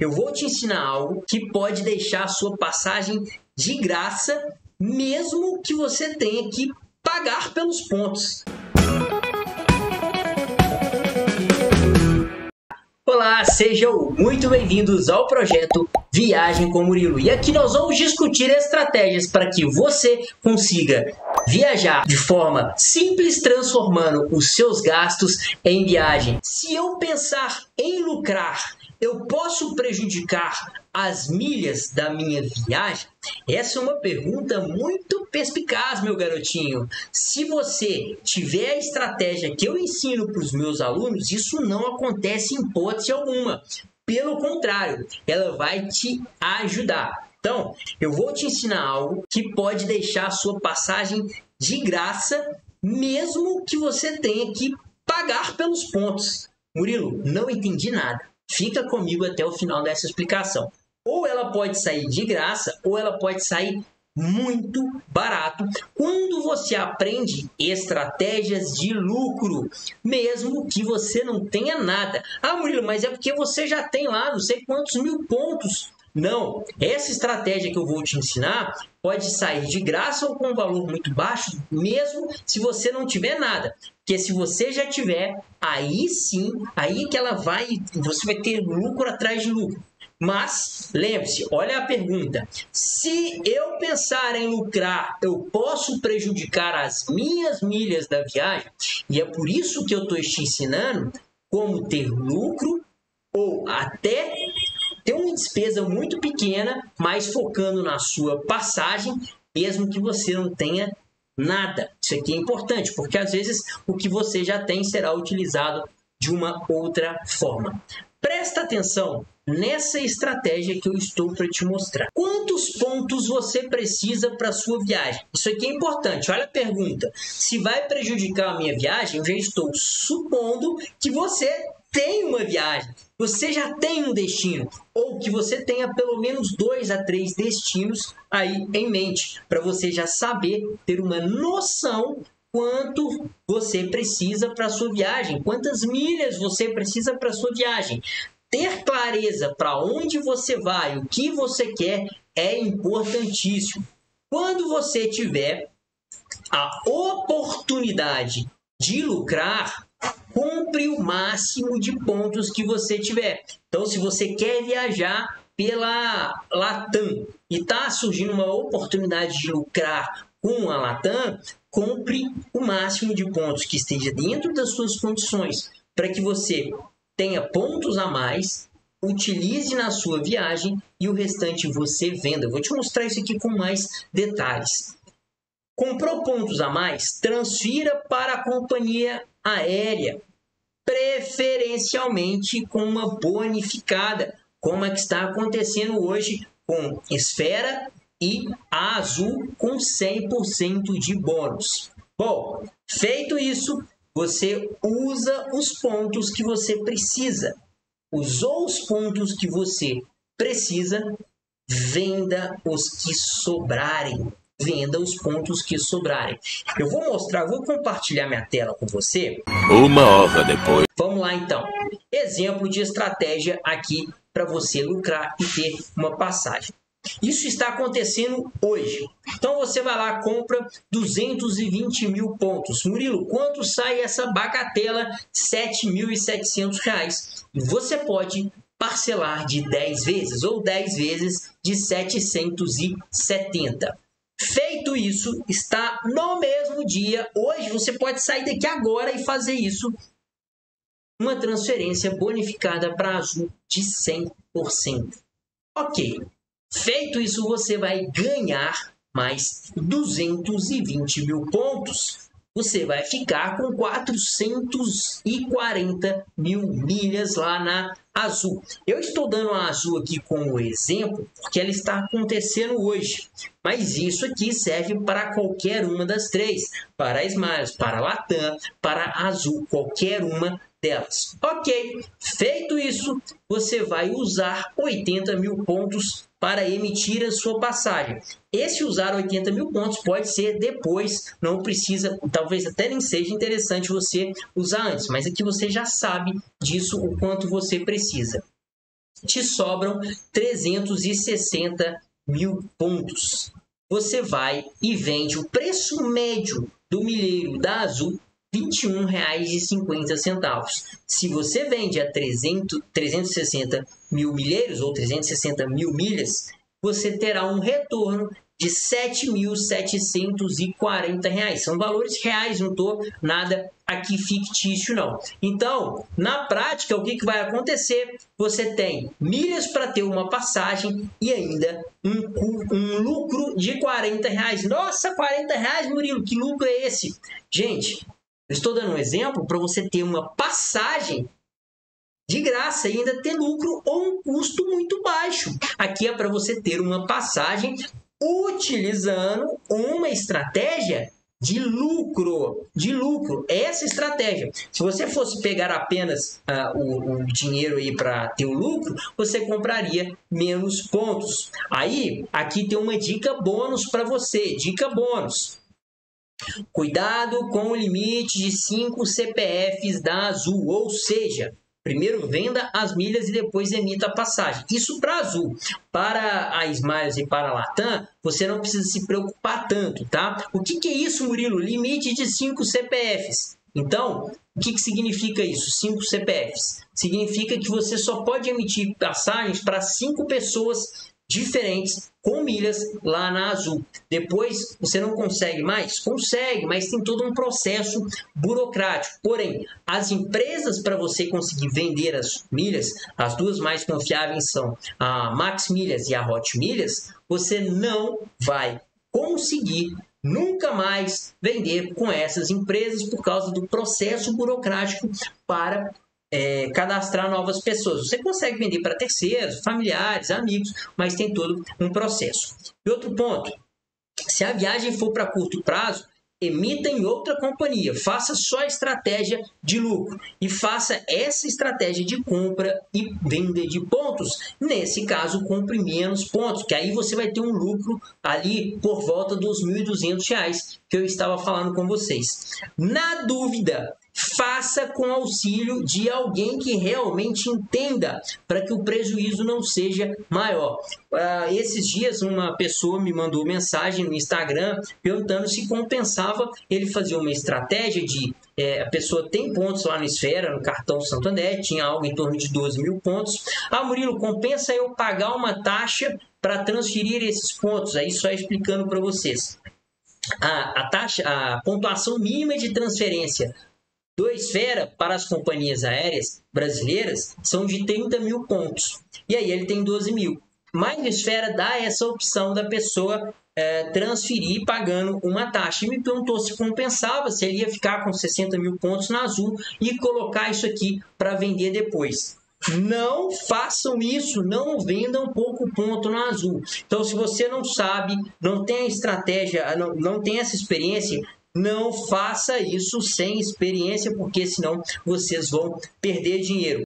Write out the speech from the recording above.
eu vou te ensinar algo que pode deixar a sua passagem de graça, mesmo que você tenha que pagar pelos pontos. Olá, sejam muito bem-vindos ao projeto Viagem com Murilo. E aqui nós vamos discutir estratégias para que você consiga viajar de forma simples, transformando os seus gastos em viagem. Se eu pensar em lucrar, eu posso prejudicar as milhas da minha viagem? Essa é uma pergunta muito perspicaz, meu garotinho. Se você tiver a estratégia que eu ensino para os meus alunos, isso não acontece em hipótese alguma. Pelo contrário, ela vai te ajudar. Então, eu vou te ensinar algo que pode deixar a sua passagem de graça, mesmo que você tenha que pagar pelos pontos. Murilo, não entendi nada. Fica comigo até o final dessa explicação. Ou ela pode sair de graça, ou ela pode sair muito barato quando você aprende estratégias de lucro, mesmo que você não tenha nada. Ah, Murilo, mas é porque você já tem lá não sei quantos mil pontos. Não, essa estratégia que eu vou te ensinar pode sair de graça ou com um valor muito baixo, mesmo se você não tiver nada. Porque se você já tiver, aí sim, aí que você vai ter lucro atrás de lucro. Mas, lembre-se, olha a pergunta. Se eu pensar em lucrar, eu posso prejudicar as minhas milhas da viagem? E é por isso que eu estou te ensinando como ter lucro ou até ter uma despesa muito pequena, mas focando na sua passagem, mesmo que você não tenha nada. Isso aqui é importante, porque às vezes o que você já tem será utilizado de uma outra forma. Presta atenção nessa estratégia que eu estou para te mostrar. Quantos pontos você precisa para a sua viagem? Isso aqui é importante. Olha a pergunta. Se vai prejudicar a minha viagem, eu já estou supondo que você tem uma viagem, você já tem um destino, ou que você tenha pelo menos 2 a 3 destinos aí em mente, para você já saber, ter uma noção quanto você precisa para a sua viagem, quantas milhas você precisa para a sua viagem. Ter clareza para onde você vai, o que você quer, é importantíssimo. Quando você tiver a oportunidade de lucrar, compre o máximo de pontos que você tiver. Então, se você quer viajar pela Latam e está surgindo uma oportunidade de lucrar com a Latam, compre o máximo de pontos que esteja dentro das suas condições, para que você tenha pontos a mais, utilize na sua viagem e o restante você venda. Eu vou te mostrar isso aqui com mais detalhes. Comprou pontos a mais? Transfira para a companhia aérea, preferencialmente com uma bonificada, como é que está acontecendo hoje com Esfera e a Azul com 100% de bônus. Bom, feito isso, você usa os pontos que você precisa. Usou os pontos que você precisa, venda os que sobrarem. Venda os pontos que sobrarem. Eu vou mostrar, vou compartilhar minha tela com você. 1 hora depois. Vamos lá então. Exemplo de estratégia aqui para você lucrar e ter uma passagem. Isso está acontecendo hoje. Então você vai lá, compra 220 mil pontos. Murilo, quanto sai essa bagatela? R$ 7.700. E você pode parcelar de 10 vezes ou 10 vezes de 770. Feito isso, está no mesmo dia. Hoje você pode sair daqui agora e fazer isso. Uma transferência bonificada para a Azul de 100%. Ok. Feito isso, você vai ganhar mais 220 mil pontos. Você vai ficar com 440 mil milhas lá na Azul. Eu estou dando a Azul aqui como exemplo, porque ela está acontecendo hoje. Mas isso aqui serve para qualquer uma das três. Para a Smiles, para a Latam, para a Azul, qualquer uma delas. Ok, feito isso, você vai usar 80 mil pontos para emitir a sua passagem. Esse usar 80 mil pontos pode ser depois, não precisa, talvez até nem seja interessante você usar antes, mas aqui você já sabe disso, o quanto você precisa. te sobram 360 mil pontos. Você vai e vende o preço médio do milheiro da Azul, R$ 21,50. Se você vende a 360 mil milheiros ou 360 mil milhas, você terá um retorno de R$ 7.740. São valores reais, não estou nada aqui fictício não. Então, na prática, o que vai acontecer? Você tem milhas para ter uma passagem e ainda um lucro de R$ 40. Nossa, R$ 40, Murilo, que lucro é esse? Gente, eu estou dando um exemplo para você ter uma passagem de graça e ainda ter lucro ou um custo muito baixo. Aqui é para você ter uma passagem utilizando uma estratégia de lucro. Essa estratégia. Se você fosse pegar apenas o dinheiro aí para ter o lucro, você compraria menos pontos. Aí, aqui tem uma dica bônus para você. Dica bônus. Cuidado com o limite de 5 CPFs da Azul, ou seja, primeiro venda as milhas e depois emita a passagem. Isso para a Azul. Para a Smiles e para a Latam, você não precisa se preocupar tanto, tá? O que é isso, Murilo? Limite de 5 CPFs. Então, o que significa isso? 5 CPFs. Significa que você só pode emitir passagens para 5 pessoas diferentes com milhas lá na Azul. Depois, você não consegue mais? Consegue, mas tem todo um processo burocrático. Porém, as empresas para você conseguir vender as milhas, as duas mais confiáveis são a Max Milhas e a Hot Milhas, você não vai conseguir nunca mais vender com essas empresas por causa do processo burocrático para cadastrar novas pessoas. Você consegue vender para terceiros, familiares, amigos, mas tem todo um processo. E outro ponto, se a viagem for para curto prazo, emita em outra companhia, faça só a estratégia de lucro e faça essa estratégia de compra e venda de pontos. Nesse caso, compre menos pontos, que aí você vai ter um lucro ali por volta dos R$ 1.200 que eu estava falando com vocês. Na dúvida, faça com auxílio de alguém que realmente entenda, para que o prejuízo não seja maior. Esses dias uma pessoa me mandou mensagem no Instagram perguntando se compensava ele fazer uma estratégia de a pessoa tem pontos lá no Esfera, no cartão Santander, tinha algo em torno de 12 mil pontos. Murilo, compensa eu pagar uma taxa para transferir esses pontos? Aí só explicando para vocês. A pontuação mínima de transferência do Esfera para as companhias aéreas brasileiras são de 30 mil pontos. E aí ele tem 12 mil. Mas o Esfera dá essa opção da pessoa transferir pagando uma taxa. E me perguntou se compensava, se ele ia ficar com 60 mil pontos na Azul e colocar isso aqui para vender depois. Não façam isso, não vendam pouco ponto na Azul. Então, se você não sabe, não tem a estratégia, não tem essa experiência, não faça isso sem experiência, porque senão vocês vão perder dinheiro.